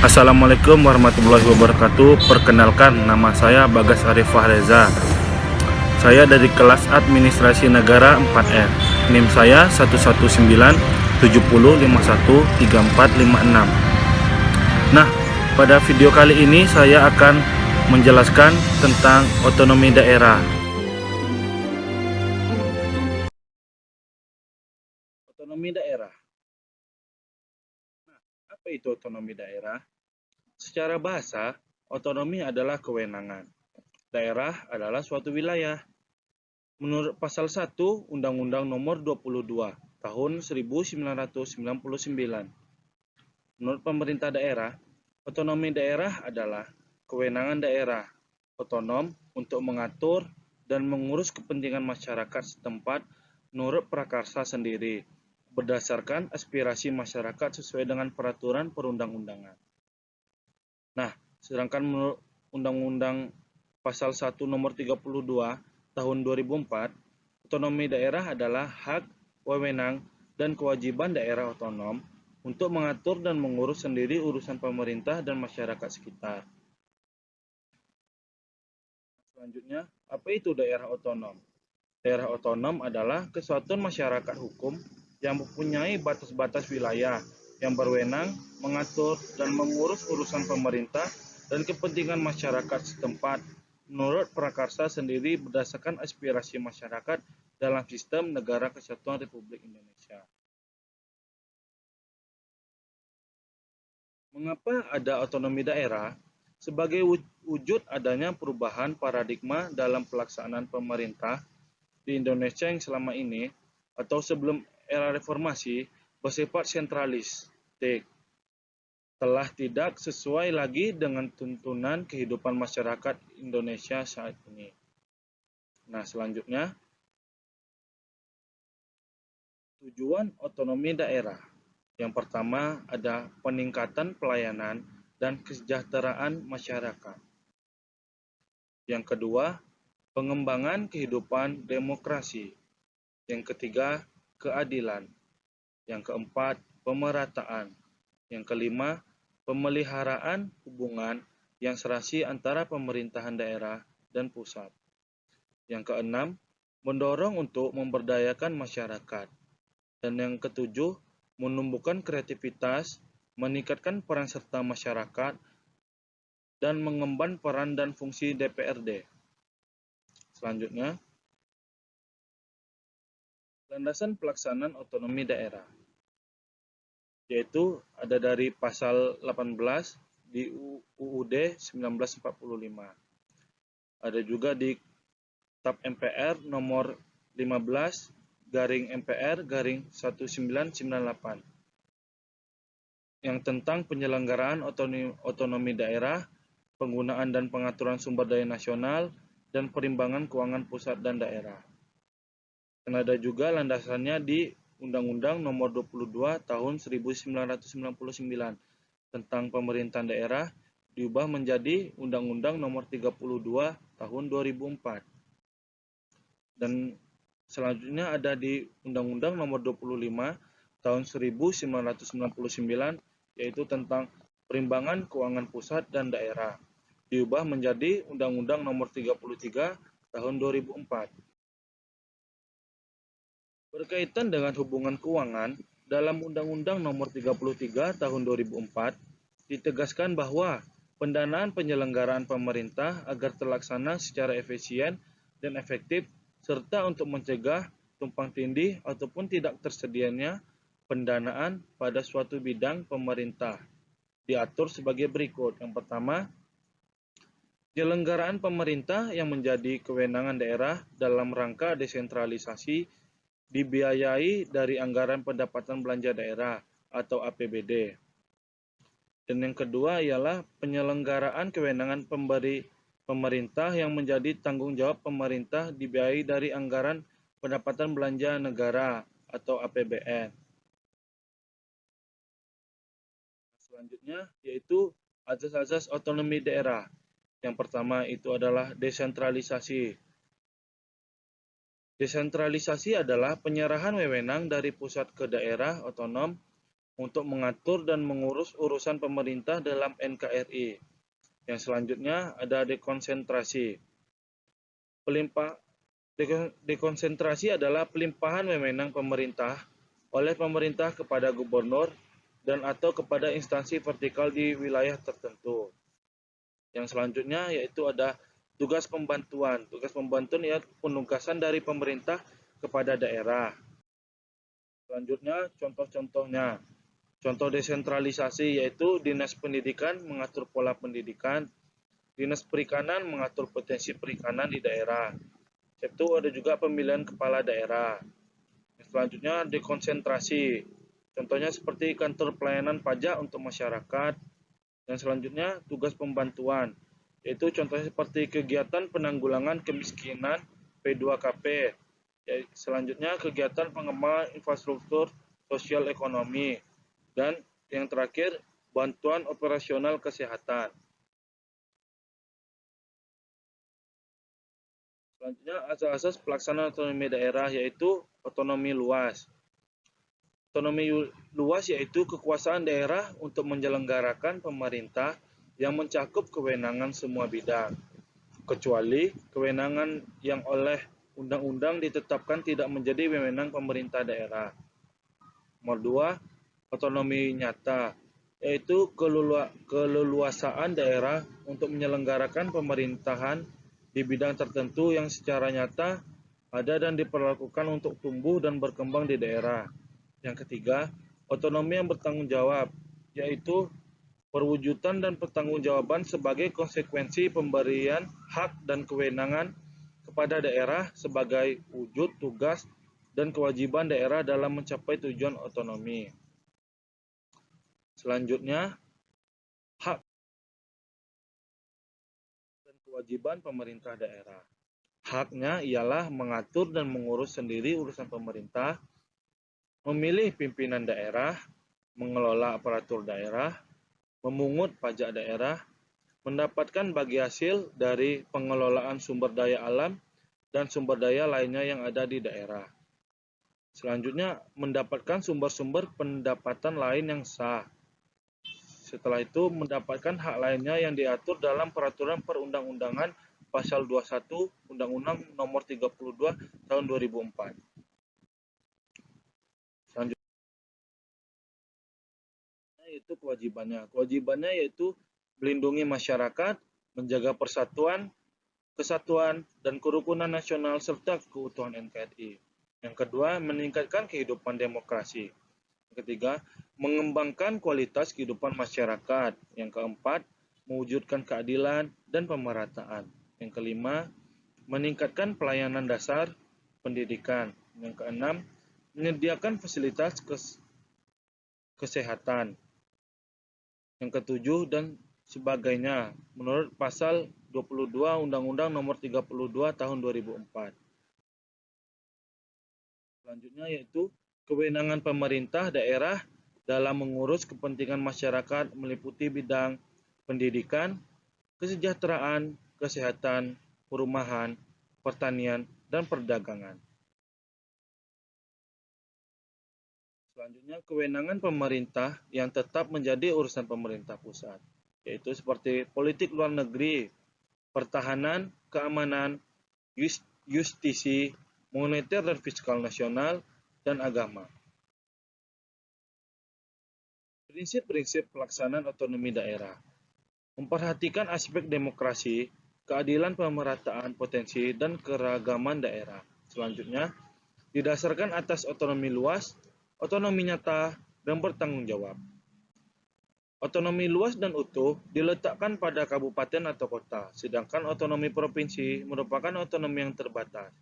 Assalamualaikum warahmatullahi wabarakatuh. Perkenalkan, nama saya Bagas Arifah Reza. Saya dari kelas Administrasi Negara 4R. NIM saya 11970513456. Nah, pada video kali ini saya akan menjelaskan tentang otonomi daerah. Otonomi daerah. Apa itu otonomi daerah? Secara bahasa, otonomi adalah kewenangan. Daerah adalah suatu wilayah. Menurut pasal 1 Undang-Undang Nomor 22 Tahun 1999. Menurut pemerintah daerah, otonomi daerah adalah kewenangan daerah otonom untuk mengatur dan mengurus kepentingan masyarakat setempat menurut prakarsa sendiri, berdasarkan aspirasi masyarakat sesuai dengan peraturan perundang-undangan. Nah, sedangkan menurut Undang-Undang Pasal 1 Nomor 32 Tahun 2004, otonomi daerah adalah hak, wewenang, dan kewajiban daerah otonom untuk mengatur dan mengurus sendiri urusan pemerintah dan masyarakat sekitar. Selanjutnya, apa itu daerah otonom? Daerah otonom adalah kesatuan masyarakat hukum yang mempunyai batas-batas wilayah yang berwenang mengatur dan mengurus urusan pemerintah dan kepentingan masyarakat setempat menurut prakarsa sendiri berdasarkan aspirasi masyarakat dalam sistem Negara Kesatuan Republik Indonesia. Mengapa ada otonomi daerah? Sebagai wujud adanya perubahan paradigma dalam pelaksanaan pemerintah di Indonesia yang selama ini atau sebelum era reformasi bersifat sentralistik, telah tidak sesuai lagi dengan tuntunan kehidupan masyarakat Indonesia saat ini. Nah, selanjutnya, tujuan otonomi daerah. Yang pertama ada peningkatan pelayanan dan kesejahteraan masyarakat. Yang kedua, pengembangan kehidupan demokrasi. Yang ketiga, keadilan. Yang keempat, pemerataan. Yang kelima, pemeliharaan hubungan yang serasi antara pemerintahan daerah dan pusat. Yang keenam, mendorong untuk memberdayakan masyarakat. Dan yang ketujuh, menumbuhkan kreativitas, meningkatkan peran serta masyarakat, dan mengemban peran dan fungsi DPRD. Selanjutnya, landasan pelaksanaan otonomi daerah, yaitu ada dari pasal 18 di UUD 1945. Ada juga di TAP MPR nomor 15 MPR 1998 yang tentang penyelenggaraan otonomi daerah, penggunaan dan pengaturan sumber daya nasional, dan perimbangan keuangan pusat dan daerah. Dan ada juga landasannya di Undang-Undang Nomor 22 Tahun 1999 tentang pemerintahan daerah diubah menjadi Undang-Undang Nomor 32 Tahun 2004. Dan selanjutnya ada di Undang-Undang Nomor 25 Tahun 1999 yaitu tentang perimbangan keuangan pusat dan daerah. Diubah menjadi Undang-Undang Nomor 33 Tahun 2004. Berkaitan dengan hubungan keuangan, dalam Undang-Undang Nomor 33 Tahun 2004 ditegaskan bahwa pendanaan penyelenggaraan pemerintah agar terlaksana secara efisien dan efektif serta untuk mencegah tumpang tindih ataupun tidak tersedianya pendanaan pada suatu bidang pemerintah diatur sebagai berikut. Yang pertama, penyelenggaraan pemerintah yang menjadi kewenangan daerah dalam rangka desentralisasi dibiayai dari anggaran pendapatan belanja daerah atau APBD. Dan yang kedua ialah penyelenggaraan kewenangan pemerintah yang menjadi tanggung jawab pemerintah dibiayai dari anggaran pendapatan belanja negara atau APBN. Selanjutnya yaitu asas-asas otonomi daerah. Yang pertama itu adalah desentralisasi. Desentralisasi adalah penyerahan wewenang dari pusat ke daerah otonom untuk mengatur dan mengurus urusan pemerintah dalam NKRI. Yang selanjutnya ada dekonsentrasi. Dekonsentrasi adalah pelimpahan wewenang pemerintah oleh pemerintah kepada gubernur dan atau kepada instansi vertikal di wilayah tertentu. Yang selanjutnya yaitu ada tugas pembantuan. Tugas pembantuan yaitu penugasan dari pemerintah kepada daerah. Selanjutnya contoh-contohnya. Contoh desentralisasi yaitu Dinas Pendidikan mengatur pola pendidikan, Dinas Perikanan mengatur potensi perikanan di daerah. Itu ada juga pemilihan kepala daerah. Selanjutnya dekonsentrasi. Contohnya seperti kantor pelayanan pajak untuk masyarakat. Yang selanjutnya tugas pembantuan. Yaitu contohnya seperti kegiatan penanggulangan kemiskinan P2KP. Selanjutnya kegiatan pengembangan infrastruktur sosial ekonomi. Dan yang terakhir bantuan operasional kesehatan. Selanjutnya asas-asas pelaksanaan otonomi daerah yaitu otonomi luas. Otonomi luas yaitu kekuasaan daerah untuk menyelenggarakan pemerintah yang mencakup kewenangan semua bidang, kecuali kewenangan yang oleh undang-undang ditetapkan tidak menjadi wewenang pemerintah daerah. Nomor 2, otonomi nyata, yaitu keleluasaan daerah untuk menyelenggarakan pemerintahan di bidang tertentu yang secara nyata ada dan diperlakukan untuk tumbuh dan berkembang di daerah. Yang ketiga, otonomi yang bertanggung jawab, yaitu perwujudan dan pertanggungjawaban sebagai konsekuensi pemberian hak dan kewenangan kepada daerah sebagai wujud tugas dan kewajiban daerah dalam mencapai tujuan otonomi. Selanjutnya, hak dan kewajiban pemerintah daerah. Haknya ialah mengatur dan mengurus sendiri urusan pemerintah, memilih pimpinan daerah, mengelola aparatur daerah, memungut pajak daerah, mendapatkan bagi hasil dari pengelolaan sumber daya alam dan sumber daya lainnya yang ada di daerah. Selanjutnya, mendapatkan sumber-sumber pendapatan lain yang sah. Setelah itu, mendapatkan hak lainnya yang diatur dalam peraturan perundang-undangan Pasal 21 Undang-Undang Nomor 32 Tahun 2004. Selanjutnya yaitu kewajibannya. Kewajibannya yaitu melindungi masyarakat, menjaga persatuan, kesatuan, dan kerukunan nasional serta keutuhan NKRI. Yang kedua, meningkatkan kehidupan demokrasi. Yang ketiga, mengembangkan kualitas kehidupan masyarakat. Yang keempat, mewujudkan keadilan dan pemerataan. Yang kelima, meningkatkan pelayanan dasar pendidikan. Yang keenam, menyediakan fasilitas kesehatan. Yang ketujuh dan sebagainya menurut pasal 22 Undang-Undang Nomor 32 Tahun 2004. Selanjutnya yaitu kewenangan pemerintah daerah dalam mengurus kepentingan masyarakat meliputi bidang pendidikan, kesejahteraan, kesehatan, perumahan, pertanian, dan perdagangan. Selanjutnya, kewenangan pemerintah yang tetap menjadi urusan pemerintah pusat, yaitu seperti politik luar negeri, pertahanan, keamanan, justisi, moneter dan fiskal nasional, dan agama. Prinsip-prinsip pelaksanaan otonomi daerah. Memperhatikan aspek demokrasi, keadilan pemerataan potensi, dan keragaman daerah. Selanjutnya, didasarkan atas otonomi luas, otonomi nyata, dan bertanggung jawab. Otonomi luas dan utuh diletakkan pada kabupaten atau kota, sedangkan otonomi provinsi merupakan otonomi yang terbatas.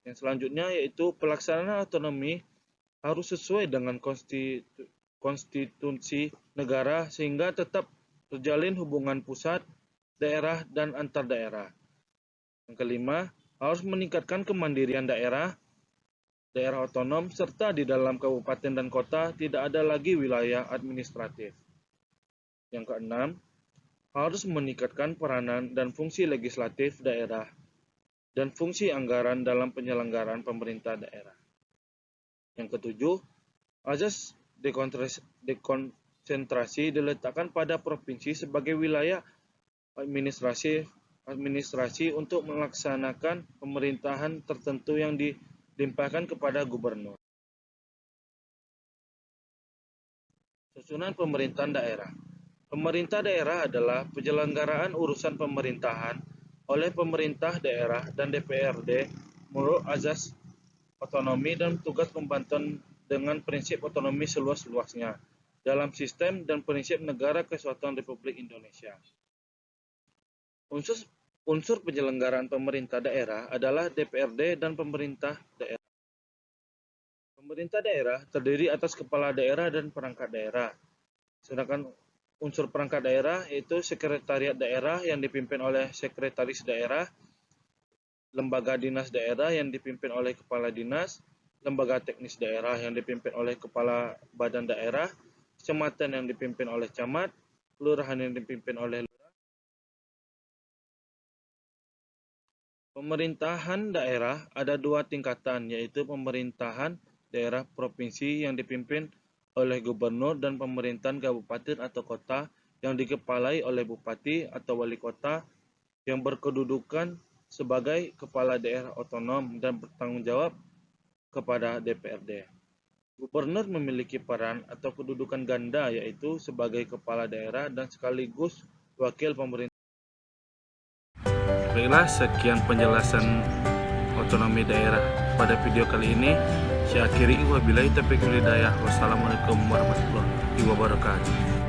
Yang selanjutnya yaitu pelaksanaan otonomi harus sesuai dengan konstitusi negara sehingga tetap terjalin hubungan pusat, daerah, dan antar daerah. Yang kelima, harus meningkatkan kemandirian daerah otonom, serta di dalam kabupaten dan kota tidak ada lagi wilayah administratif. Yang keenam, harus meningkatkan peranan dan fungsi legislatif daerah dan fungsi anggaran dalam penyelenggaraan pemerintah daerah. Yang ketujuh, azas dekonsentrasi diletakkan pada provinsi sebagai wilayah administrasi untuk melaksanakan pemerintahan tertentu yang dilimpahkan kepada gubernur. Susunan pemerintahan daerah. Pemerintah daerah adalah penyelenggaraan urusan pemerintahan oleh pemerintah daerah dan DPRD menurut azas otonomi dan tugas pembantuan dengan prinsip otonomi seluas-luasnya dalam sistem dan prinsip Negara Kesatuan Republik Indonesia. Unsur penyelenggaraan pemerintah daerah adalah DPRD dan pemerintah daerah. Pemerintah daerah terdiri atas kepala daerah dan perangkat daerah. Sedangkan unsur perangkat daerah yaitu sekretariat daerah yang dipimpin oleh sekretaris daerah, lembaga dinas daerah yang dipimpin oleh kepala dinas, lembaga teknis daerah yang dipimpin oleh kepala badan daerah, kecamatan yang dipimpin oleh camat, kelurahan yang dipimpin oleh lurah. Pemerintahan daerah ada dua tingkatan, yaitu pemerintahan daerah provinsi yang dipimpin oleh gubernur dan pemerintahan kabupaten atau kota yang dikepalai oleh bupati atau wali kota yang berkedudukan sebagai kepala daerah otonom dan bertanggung jawab kepada DPRD. Gubernur memiliki peran atau kedudukan ganda, yaitu sebagai kepala daerah dan sekaligus wakil pemerintah. Baiklah, sekian penjelasan otonomi daerah pada video kali ini. Saya akhiri, wabillahi taufiq wal hidayah. Wassalamualaikum warahmatullahi wabarakatuh.